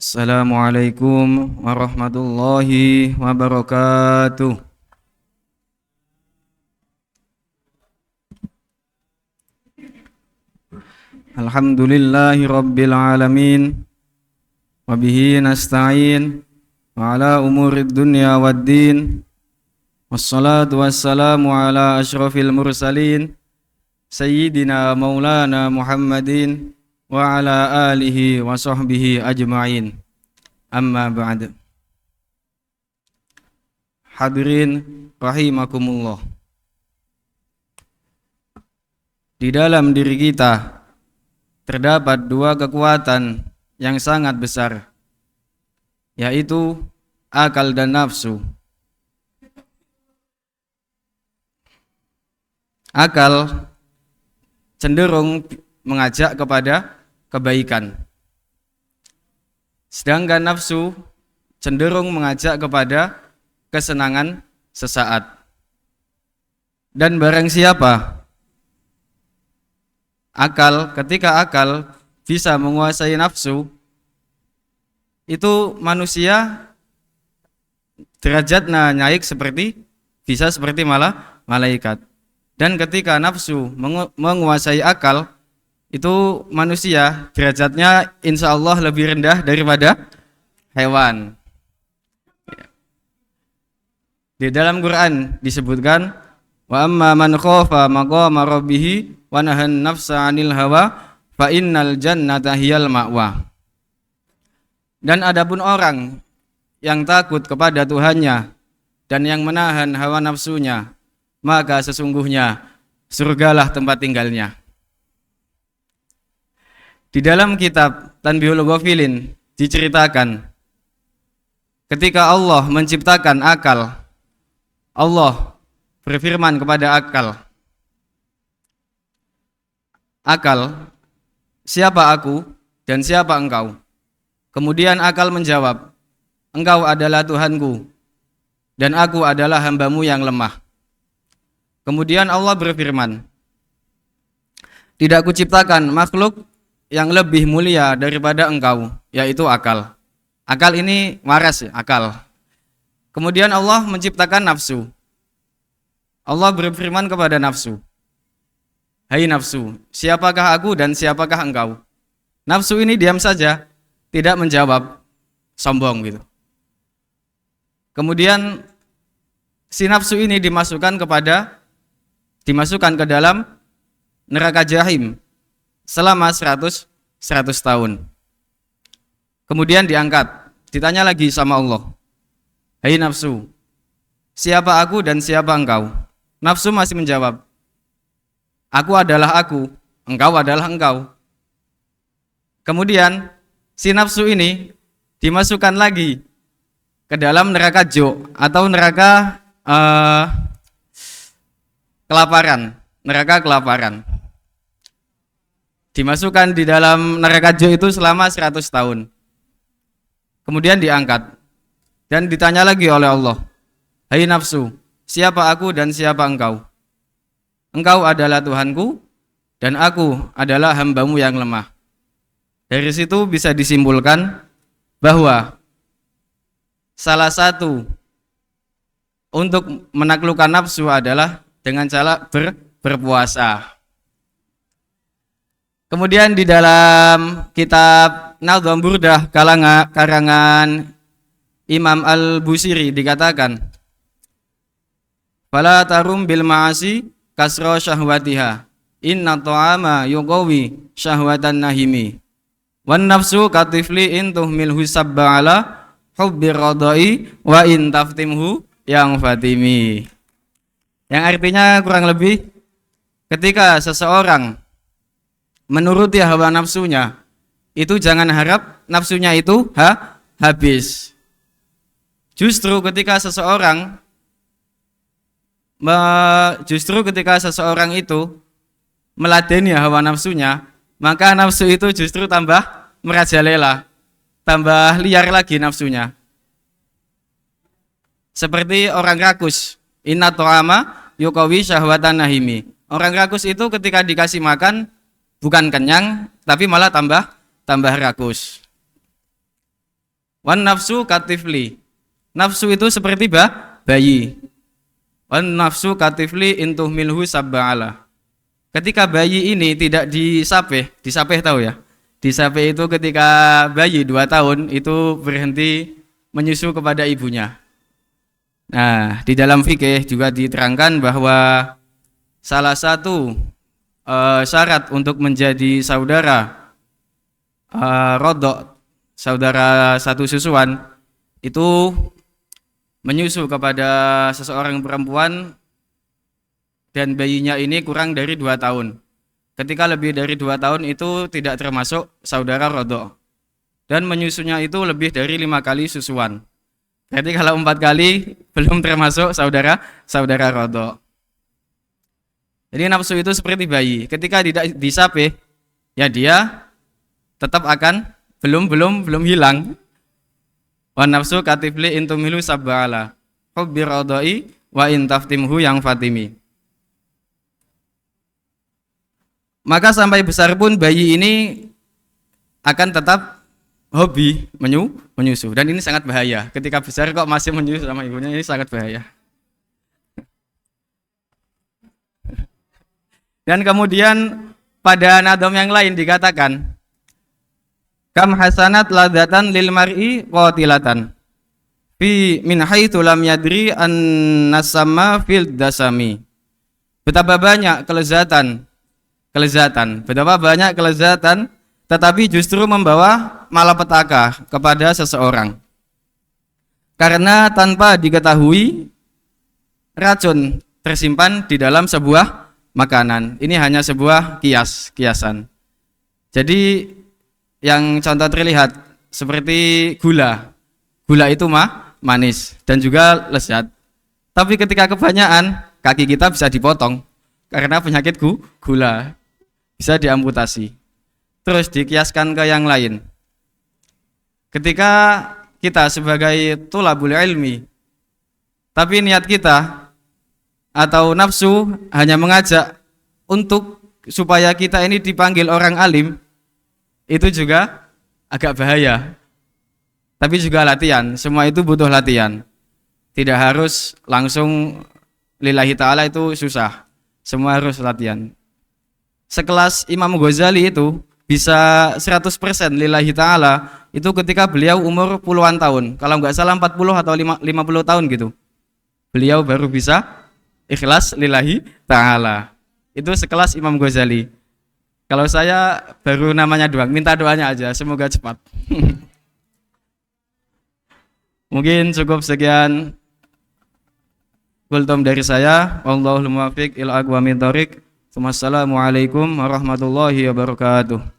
Assalamualaikum warahmatullahi wabarakatuh. Alhamdulillahi rabbil alamin. Wabihi nasta'in wa ala umurid dunya waddin. Wassalatu wassalamu ala ashrafil mursalin Sayyidina maulana Muhammadin wa ala alihi wa sahbihi ajma'in. Amma ba'd. Hadirin rahimakumullah. Di dalam diri kita terdapat dua kekuatan yang sangat besar, yaitu akal dan nafsu. Akal cenderung mengajak kepada kebaikan, sedangkan nafsu cenderung mengajak kepada kesenangan sesaat. Dan barang siapa ketika akal bisa menguasai nafsu, itu manusia derajatnya naik bisa seperti malaikat. Dan ketika nafsu menguasai akal, itu manusia derajatnya insya Allah lebih rendah daripada hewan. Di dalam Quran disebutkan, wa amma man khafa maqama rabbih wa nahan nafsa 'anil hawa fa innal jannata hiyal ma'wa. Dan adapun orang yang takut kepada Tuhannya dan yang menahan hawa nafsunya, maka sesungguhnya surgalah tempat tinggalnya. Di dalam kitab Tanbihul Ghafilin diceritakan, ketika Allah menciptakan akal, Allah berfirman kepada akal, siapa aku dan siapa engkau? Kemudian akal menjawab, engkau adalah Tuhanku dan aku adalah hambamu yang lemah. Kemudian Allah berfirman, tidak kuciptakan makhluk yang lebih mulia daripada engkau, yaitu akal. Akal ini waras, akal. Kemudian Allah menciptakan nafsu. Allah berfirman kepada nafsu, hai nafsu, siapakah aku dan siapakah engkau? Nafsu ini diam saja, tidak menjawab, sombong gitu. Kemudian si nafsu ini dimasukkan ke dalam neraka jahim selama 100 tahun. Kemudian diangkat, ditanya lagi sama Allah, hai nafsu, siapa aku dan siapa engkau? Nafsu masih menjawab, aku adalah aku, engkau adalah engkau. Kemudian si nafsu ini dimasukkan lagi ke dalam neraka atau neraka neraka kelaparan. Dimasukkan di dalam neraka itu selama 100 tahun. Kemudian diangkat dan ditanya lagi oleh Allah, hai nafsu, siapa aku dan siapa engkau? Engkau adalah Tuhanku dan aku adalah hambamu yang lemah. Dari situ bisa disimpulkan bahwa salah satu untuk menaklukkan nafsu adalah dengan cara berpuasa. Kemudian di dalam kitab Nadham Burdah karangan Imam Al-Busiri dikatakan, fala tarum bil ma'asi kasra syahwatiha, inna ta'ama yuqawi syahwatan nahimi, wan nafsu katifli in tuhmilhu sabba ala hubbir radai wa in taftimhu yang fatimi. Yang artinya kurang lebih, ketika seseorang menuruti hawa nafsunya, itu jangan harap nafsunya itu habis. Justru ketika seseorang itu meladeni hawa nafsunya, maka nafsu itu justru tambah merajalela, tambah liar lagi nafsunya. Seperti orang rakus, inna ta'ama yuqawi syahwatan nahimi. Orang rakus itu ketika dikasih makan bukan kenyang, tapi malah tambah rakus. Wan nafsu katifli. Nafsu itu seperti bayi. Wan nafsu katifli intuh milhu sabba'ala. Ketika bayi ini tidak disapeh tahu ya? Disapeh itu ketika bayi 2 tahun itu berhenti menyusu kepada ibunya. Nah, di dalam fikih juga diterangkan bahwa salah satu syarat untuk menjadi saudara rodok, saudara satu susuan, itu menyusu kepada seseorang perempuan dan bayinya ini kurang dari 2 tahun. Ketika lebih dari 2 tahun itu tidak termasuk saudara rodok. Dan menyusunya itu lebih dari 5 kali susuan. Berarti kalau 4 kali belum termasuk saudara rodok. Jadi nafsu itu seperti bayi. Ketika tidak disapih, ya dia tetap akan belum hilang. Wa nafsu katifli intumilu sabba'ala hubbi radai wa in taftimhu yang fatimi. Maka sampai besar pun bayi ini akan tetap hobi menyusu, dan ini sangat bahaya. Ketika besar kok masih menyusu sama ibunya, ini sangat bahaya. Dan kemudian pada nadom yang lain dikatakan kam hasanat ladatan lil mar'i qatilatan fi min haitsu lam yadri an nasama fil dasami. Betapa banyak kelezatan, betapa banyak kelezatan tetapi justru membawa malapetaka kepada seseorang. Karena tanpa diketahui racun tersimpan di dalam sebuah makanan. Ini hanya sebuah kiasan. Jadi yang contoh terlihat seperti gula itu manis dan juga lezat. Tapi ketika kebanyakan, kaki kita bisa dipotong karena penyakit gula, bisa diamputasi. Terus dikiaskan ke yang lain. Ketika kita sebagai tulabul ilmi, tapi niat kita atau nafsu hanya mengajak untuk supaya kita ini dipanggil orang alim, itu juga agak bahaya. Tapi juga latihan, semua itu butuh latihan. Tidak harus langsung lillahi ta'ala, itu susah. Semua harus latihan. Sekelas Imam Ghazali itu bisa 100% lillahi ta'ala itu ketika beliau umur puluhan tahun. Kalau nggak salah 40 atau 50 tahun gitu. Beliau baru bisa ikhlas lillahi ta'ala. Itu sekelas Imam Ghazali. Kalau saya baru namanya doang, minta doanya aja, semoga cepat. Mungkin cukup sekian kultum dari saya. Wallahul muwaffiq ila aqwamit thoriq. Wassalamualaikum warahmatullahi wabarakatuh.